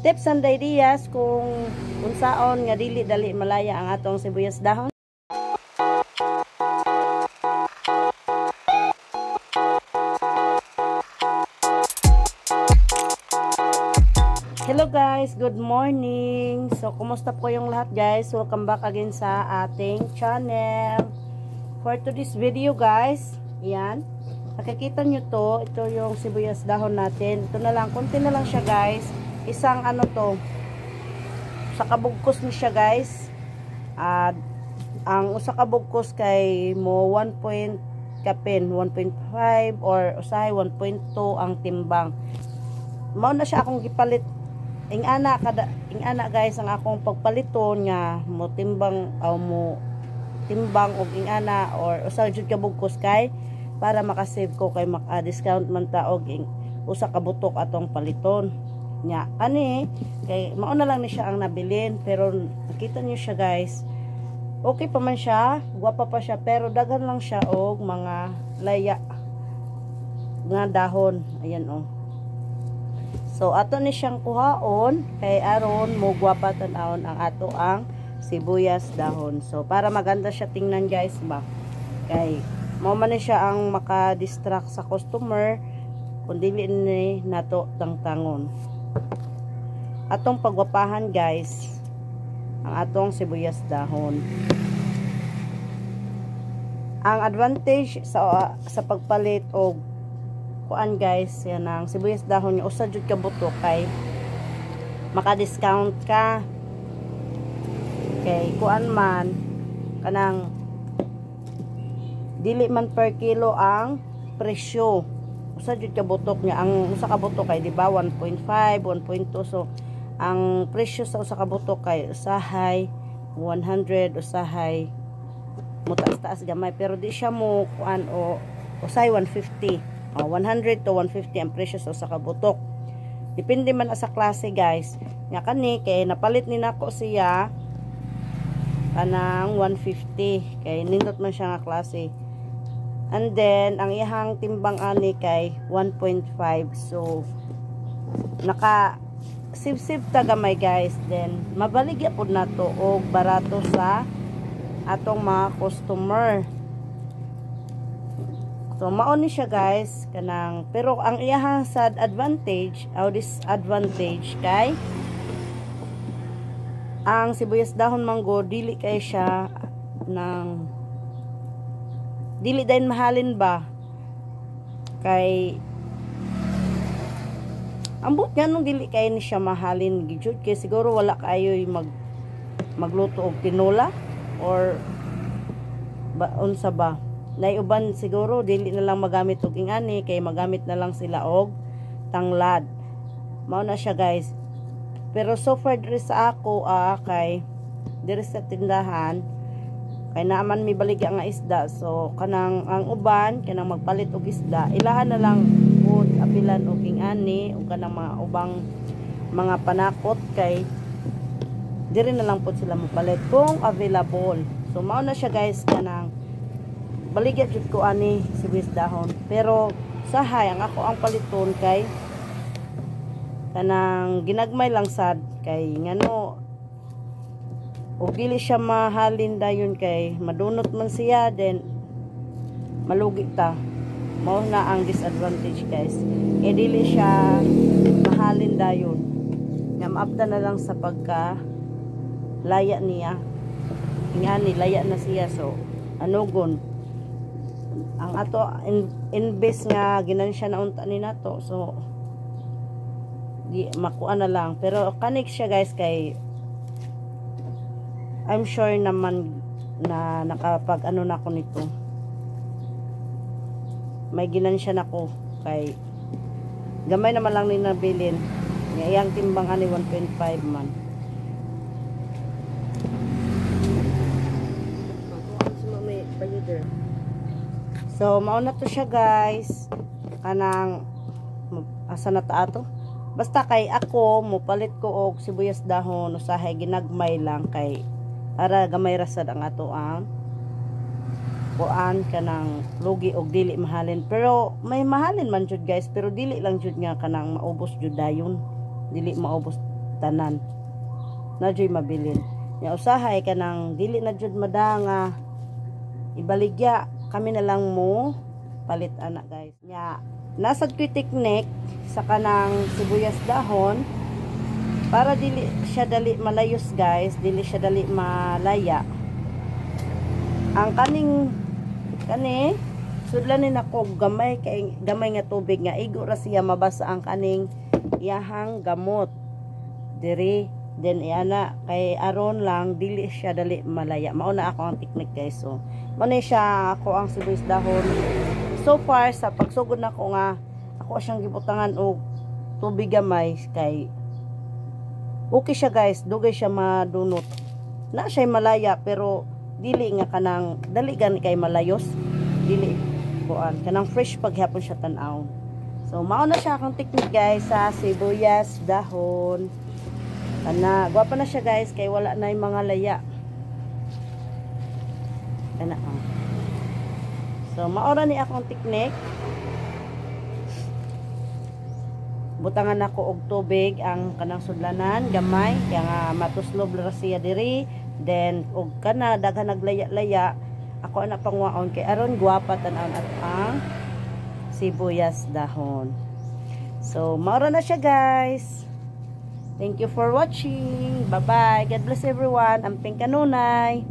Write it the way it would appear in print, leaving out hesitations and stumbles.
tips and ideas kung unsaon nga dili dali malaya ang atong sibuyas dahon. Hello guys, good morning. So kumusta po yung lahat guys? Welcome back again sa ating channel. For today's video guys, yan. Nakikita nyo to, ito yung sibuyas dahon natin. Ito na lang, konti na lang siya guys. Isang ano to, sa kabugkos ni siya guys. At ang usa ka bugkos kay mo 1 kapin, 1.5 or usahay 1.2 ang timbang. Mao na siya akong gipalit. Ing ana guys ang akong pagpaliton nga mo timbang o mo timbang og ing ana or usa jud ka bugkos kay para makasave ko kay maka-discount man ta og ing usa ka butok atong paliton. Nya ani kay mao na lang ni siya ang nabilin, pero nakita niyo siya guys, okay pa man siya, guwapa pa siya, pero daghan lang siya og mga laya nga dahon. Ayan oh. So ato ni siyang kuhaon kay aron mo guwapa tan-awon ang ato ang sibuyas dahon. So para maganda siya tingnan guys ba, kay mao man ni siya ang maka-distract sa customer kun dili ni nato tangtangon. Atong pagwapahan guys ang atong sibuyas dahon. Ang advantage sa pagpalit og kuan guys, yan ang sibuyas dahon nya usa jud ka butok kay maka-discount ka. Kay kuan man kanang dili man per kilo ang presyo. Usa jud ka butok niya, ang usa ka butok kay di ba 1.5, 1.2, so ang presyo sa usa ka butok kay usahay 100, usahay mo taas gamay, pero di siya mo kuan o usahay 150 o 100 to 150 ang presyo sa usa ka butok. Depende man sa klase guys. Nya kani kay napalit ni nako siya kanang 150 kay nindot man siya nga klase. And then, ang ihang timbang ani kay 1.5. So, naka sip-sip tagamay guys. Then, mabaligya po na to o barato sa atong mga customer. So, maon ni siya guys. Kanang, pero ang ihang sad advantage o disadvantage kay ang sibuyas dahon manggo, dili kay siya ng dili din mahalin ba, kay ambot nga nung dili kay ni siya mahalin gijud, kay siguro wala kayo magluto og tinola or unsa ba, naiuban siguro dili na lang magamit og ingani kay magamit na lang sila og tanglad. Mao na siya guys. Pero so far diri sa ako kay diri sa tindahan kay naaman mi baligya nga isda, so kanang ang uban kanang magpalit og isda, ilahan na lang pud apilan og ingani o kanang mga ubang mga panakot kay diri na lang pud sila mopalit kung available. So mao na siya guys, kanang baligya jud ko ani sibuyas dahon, pero sahay ang ako ang paliton kay kanang ginagmay lang sad kay ngano o dili siya mahalin dayon kay madunot man siya, then malugi ta. Mao na ang disadvantage guys, eh dili siya mahalin dayon, namabda na lang sa pagka laya niya ingani, laya na siya. So anugon ang ato invest nga ginansya na unta ni nato, so di makuha na lang. Pero kanik siya guys kay I'm sure naman na nakapag ano na ako nito, may ginansya na ko kay gamay naman lang ni nabilin nga iyang timbang ani 1.5 man. So mao na to siya guys, kanang asa na ta ato, basta kay ako mopalit ko og sibuyas dahon usahay ginagmay lang kay para gamay rasad ang ato ang kuan kanang lugi og dili mahalin. Pero may mahalin man jud guys, pero dili lang jud nga kanang maubos jud dayon, dili maubos tanan na jud mabilin. Nya usahay kanang dili na jud madanga ibaligya kami na lang mo palit ana guys. Nya nasad ko technique sa kanang sibuyas dahon para dili siya dali malayos guys, dili siya dali malaya. Ang kani sudlanin ako gamay nga tubig nga igo ra siya mabasa ang kaning iyahang gamot diri, then iana kay aron lang dili siya dali malaya. Mao na ako ang technique guys. So mao siya ako ang sibuyas dahon. So far sa pagsugod nako nga ako siyang gibutangan og tubig gamay kay okay siya guys, dugay siya madunot. Na siya malaya pero dili nga kanang dali gani kay malayos. Dili kuan kanang fresh paghapon siya tan-aw. So mao na siya akong technique guys sa sibuyas dahon. Kana gwapa na siya guys kay wala na yung mga laya. Kana so mao ra ni akong technique. Butangan ako og tubig ang kanang sudlanan gamay kaya nga matuslob ra siya diri, then og kana daghan naglaya-laya ako ana pangwaon kay aron gwapa tan-aw at ang sibuyas dahon. So mao na siya guys. Thank you for watching. Bye bye. God bless everyone. Amping kanunay.